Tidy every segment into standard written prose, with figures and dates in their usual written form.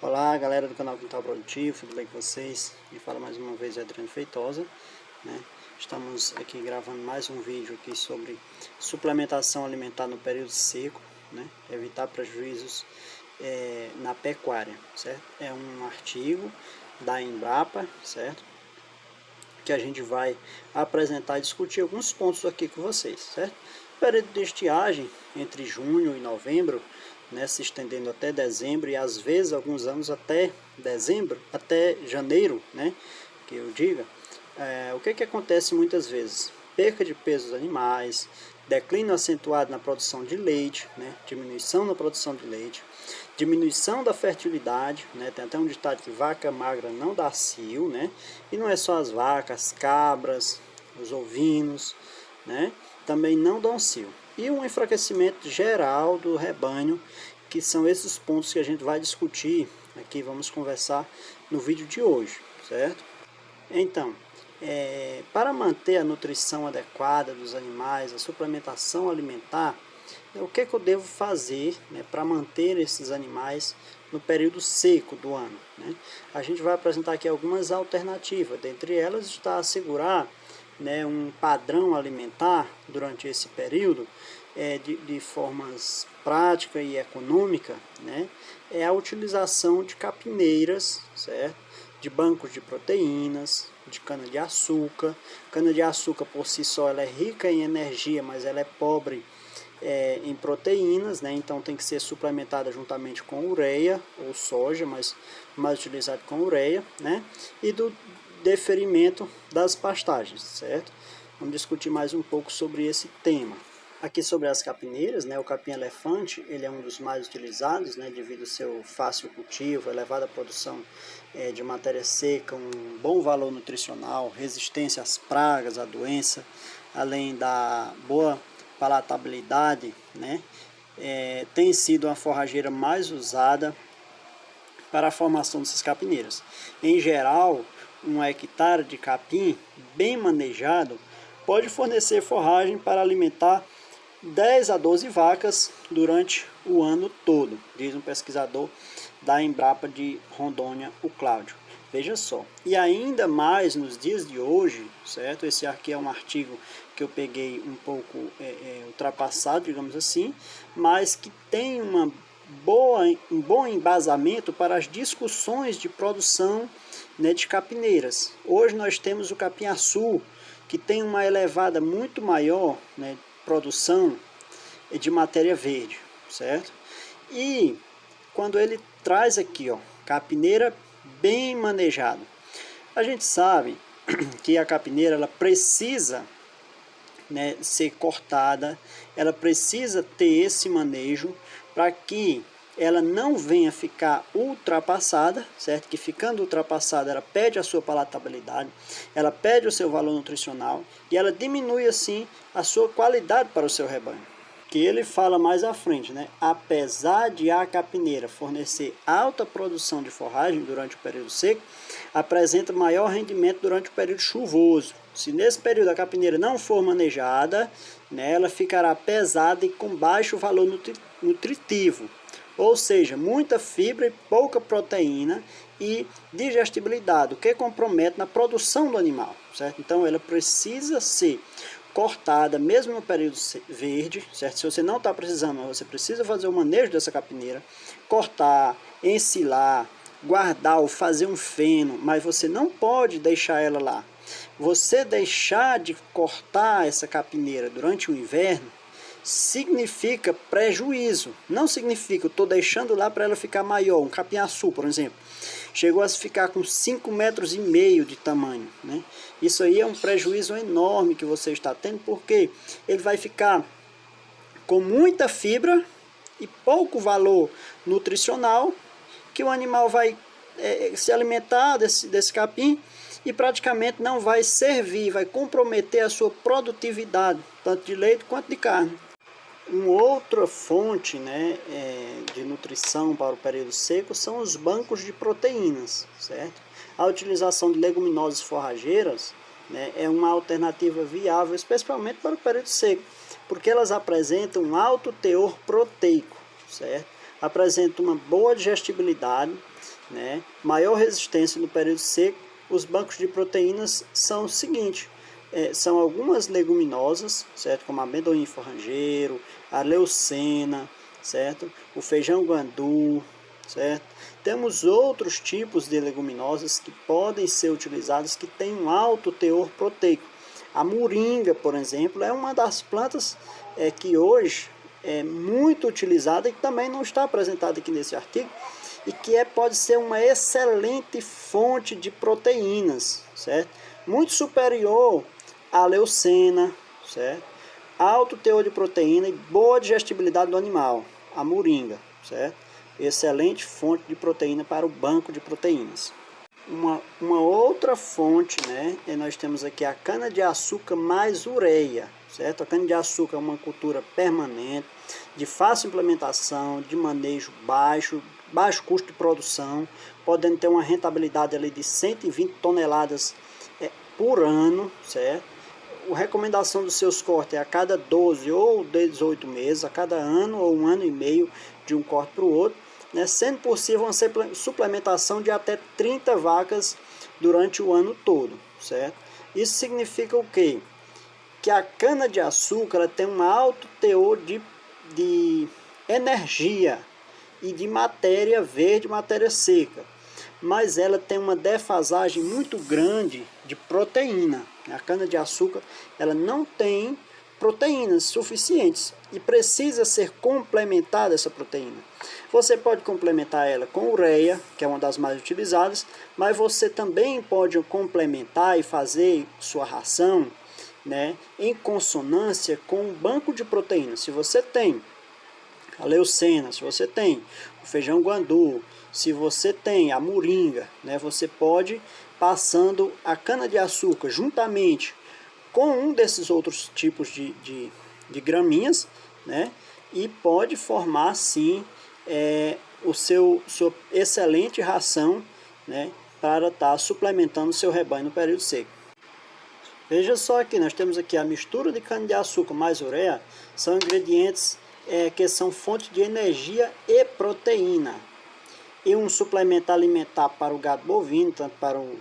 Olá galera do canal Quintal Produtivo, tudo bem com vocês? Me fala mais uma vez Adriano Feitosa, né? Estamos aqui gravando mais um vídeo aqui sobre suplementação alimentar no período seco, né? Evitar prejuízos na pecuária, certo? É um artigo da Embrapa, certo? Que a gente vai apresentar e discutir alguns pontos aqui com vocês, certo? O período de estiagem entre junho e novembro, né, se estendendo até dezembro e às vezes alguns anos até dezembro, até janeiro, né, que eu diga, o que acontece muitas vezes? Perca de peso dos animais, declínio acentuado na produção de leite, né, diminuição na produção de leite, diminuição da fertilidade, né, tem até um ditado que vaca magra não dá cio, né, e não é só as vacas, cabras, os ovinos, né, também não dão cio. E um enfraquecimento geral do rebanho, que são esses pontos que a gente vai discutir aqui, vamos conversar no vídeo de hoje, certo? Então, para manter a nutrição adequada dos animais, a suplementação alimentar, o que eu devo fazer, né, para manter esses animais no período seco do ano, né? A gente vai apresentar aqui algumas alternativas, dentre elas está assegurar, né, um padrão alimentar durante esse período de formas prática e econômica, né, é a utilização de capineiras, certo? De bancos de proteínas, de cana-de-açúcar. Cana-de-açúcar por si só ela é rica em energia, mas ela é pobre em proteínas, né? Então tem que ser suplementada juntamente com ureia ou soja, mas mais utilizado com ureia, né? E do deferimento das pastagens, certo? Vamos discutir mais um pouco sobre esse tema. Aqui sobre as capineiras, né, o capim-elefante ele é um dos mais utilizados, né, devido ao seu fácil cultivo, elevada produção de matéria seca, um bom valor nutricional, resistência às pragas, à doença, além da boa palatabilidade, né, tem sido a forrageira mais usada para a formação dessas capineiras. Em geral, um hectare de capim bem manejado pode fornecer forragem para alimentar 10 a 12 vacas durante o ano todo, diz um pesquisador da Embrapa de Rondônia, o Cláudio. Veja só, e ainda mais nos dias de hoje, certo? Esse aqui é um artigo que eu peguei um pouco ultrapassado, digamos assim, mas que tem um bom embasamento para as discussões de produção, né, de capineiras. Hoje nós temos o capim-açu, que tem uma elevada muito maior, né, produção de matéria verde, certo? E quando ele traz aqui, ó, capineira bem manejada, a gente sabe que a capineira ela precisa, né, ser cortada, ela precisa ter esse manejo para que ela não venha ficar ultrapassada, certo? Que ficando ultrapassada ela perde a sua palatabilidade, ela perde o seu valor nutricional e ela diminui assim a sua qualidade para o seu rebanho. Que ele fala mais à frente, né? Apesar de a capineira fornecer alta produção de forragem durante o período seco, apresenta maior rendimento durante o período chuvoso. Se nesse período a capineira não for manejada, né, ela ficará pesada e com baixo valor nutritivo. Ou seja, muita fibra e pouca proteína e digestibilidade, o que compromete na produção do animal, certo? Então ela precisa ser cortada, mesmo no período verde, certo? Se você não está precisando, você precisa fazer o manejo dessa capineira, cortar, ensilar, guardar ou fazer um feno, mas você não pode deixar ela lá. Você deixar de cortar essa capineira durante o inverno significa prejuízo, não significa eu estou deixando lá para ela ficar maior. Um capim-açu, por exemplo, chegou a ficar com 5,5 metros de tamanho, né? Isso aí é um prejuízo enorme que você está tendo, porque ele vai ficar com muita fibra e pouco valor nutricional, que o animal vai se alimentar desse capim e praticamente não vai servir, vai comprometer a sua produtividade, tanto de leite quanto de carne. Uma outra fonte, né, de nutrição para o período seco são os bancos de proteínas, certo? A utilização de leguminosas forrageiras, né, é uma alternativa viável, especialmente para o período seco, porque elas apresentam um alto teor proteico, certo? Apresentam uma boa digestibilidade, né, maior resistência no período seco, os bancos de proteínas são o seguinte: são algumas leguminosas, certo? Como amendoim forrangeiro, a leucena, certo? O feijão guandu, certo? Temos outros tipos de leguminosas que podem ser utilizadas que têm um alto teor proteico. A moringa, por exemplo, é uma das plantas que hoje é muito utilizada e que também não está apresentada aqui nesse artigo, e que pode ser uma excelente fonte de proteínas, certo? Muito superior à leucena, certo? Alto teor de proteína e boa digestibilidade do animal, a moringa, certo? Excelente fonte de proteína para o banco de proteínas. Uma outra fonte, né? Nós temos aqui a cana-de-açúcar mais ureia, certo? A cana-de-açúcar é uma cultura permanente, de fácil implementação, de manejo baixo custo de produção, podendo ter uma rentabilidade ali de 120 toneladas por ano, certo? A recomendação dos seus cortes é a cada 12 ou 18 meses, a cada ano ou um ano e meio de um corte para o outro, né? Sendo possível uma suplementação de até 30 vacas durante o ano todo, certo? Isso significa o quê? Que a cana-de-açúcar tem um alto teor de energia e de matéria verde, matéria seca, mas ela tem uma defasagem muito grande de proteína. A cana-de-açúcar ela não tem proteínas suficientes e precisa ser complementada essa proteína. Você pode complementar ela com ureia, que é uma das mais utilizadas, mas você também pode complementar e fazer sua ração, né, em consonância com o banco de proteínas. Se você tem a leucena, se você tem o feijão guandu, se você tem a moringa, né, você pode passando a cana-de-açúcar juntamente com um desses outros tipos de graminhas, né, e pode formar sim sua excelente ração, né, para estar suplementando o seu rebanho no período seco. Veja só aqui, nós temos aqui a mistura de cana-de-açúcar mais ureia, são ingredientes que são fontes de energia e proteína. E um suplemento alimentar para o gado bovino, tanto para o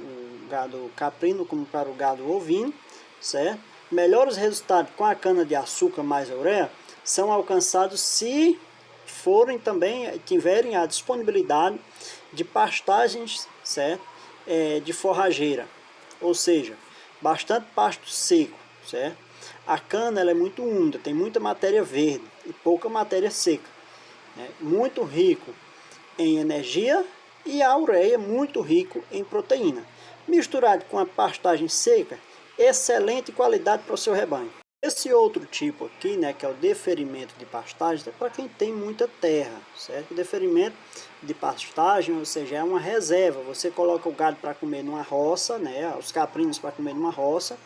gado caprino como para o gado ovino, certo? Melhores resultados com a cana-de-açúcar mais ureia são alcançados se tiverem a disponibilidade de pastagens, certo? De forrageira, ou seja, bastante pasto seco, certo? A cana ela é muito úmida, tem muita matéria verde e pouca matéria seca, né? Muito rico em energia, e a ureia muito rico em proteína. Misturado com a pastagem seca, excelente qualidade para o seu rebanho. Esse outro tipo aqui, né, que é o deferimento de pastagem, é para quem tem muita terra, certo? O deferimento de pastagem, ou seja, é uma reserva. Você coloca o gado para comer numa roça, né, os caprinos para comer numa roça,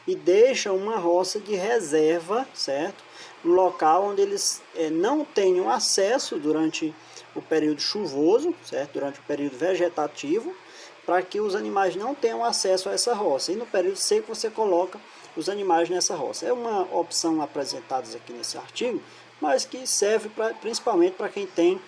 e deixa uma roça de reserva, certo? Um local onde eles não tenham acesso durante o período chuvoso, certo? Durante o período vegetativo, para que os animais não tenham acesso a essa roça. E no período seco você coloca os animais nessa roça. É uma opção apresentada aqui nesse artigo, mas que serve principalmente para quem tem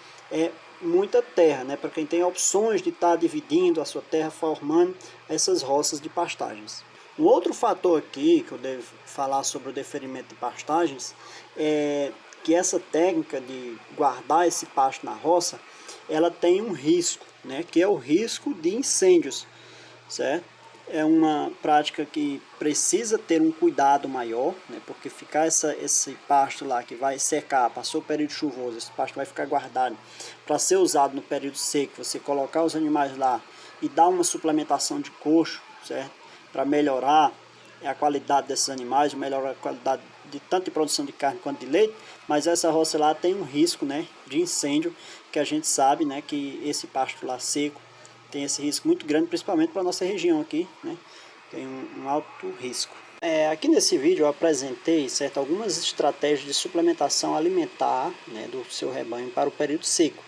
muita terra, né? Para quem tem opções de estar dividindo a sua terra, formando essas roças de pastagens. Um outro fator aqui que eu devo falar sobre o deferimento de pastagens é que essa técnica de guardar esse pasto na roça, ela tem um risco, né? Que é o risco de incêndios, certo? É uma prática que precisa ter um cuidado maior, né? Porque ficar esse pasto lá que vai secar, passou o período chuvoso, esse pasto vai ficar guardado para ser usado no período seco, você colocar os animais lá e dar uma suplementação de coxo, certo? Para melhorar a qualidade desses animais, melhorar a qualidade de tanto de produção de carne quanto de leite, mas essa roça lá tem um risco, né, de incêndio, que a gente sabe, né, que esse pasto lá seco tem esse risco muito grande, principalmente para a nossa região aqui, né, tem um alto risco. Aqui nesse vídeo eu apresentei, certo, algumas estratégias de suplementação alimentar, né, do seu rebanho para o período seco,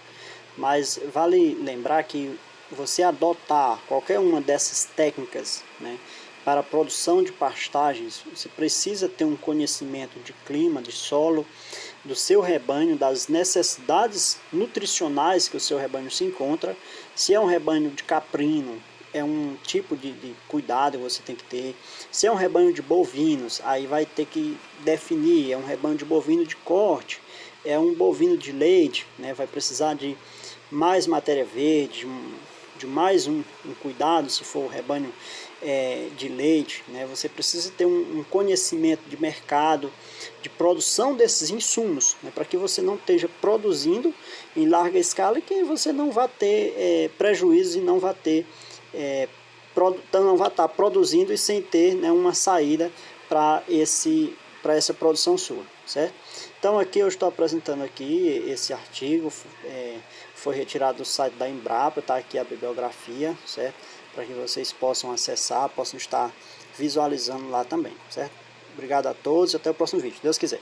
mas vale lembrar que você adotar qualquer uma dessas técnicas, né, para a produção de pastagens, você precisa ter um conhecimento de clima, de solo, do seu rebanho, das necessidades nutricionais que o seu rebanho se encontra. Se é um rebanho de caprino, é um tipo de cuidado que você tem que ter. Se é um rebanho de bovinos, aí vai ter que definir, é um rebanho de bovino de corte, é um bovino de leite, né? Vai precisar de mais matéria verde, de mais um cuidado, se for o rebanho de leite, né? Você precisa ter um conhecimento de mercado, de produção desses insumos, né? Para que você não esteja produzindo em larga escala e que você não vá ter prejuízos e não vá ter não vai estar produzindo e sem ter, né, uma saída para essa produção sua, certo? Então aqui eu estou apresentando aqui esse artigo, foi retirado do site da Embrapa, está aqui a bibliografia, certo? Para que vocês possam acessar, possam estar visualizando lá também, certo? Obrigado a todos e até o próximo vídeo, se Deus quiser.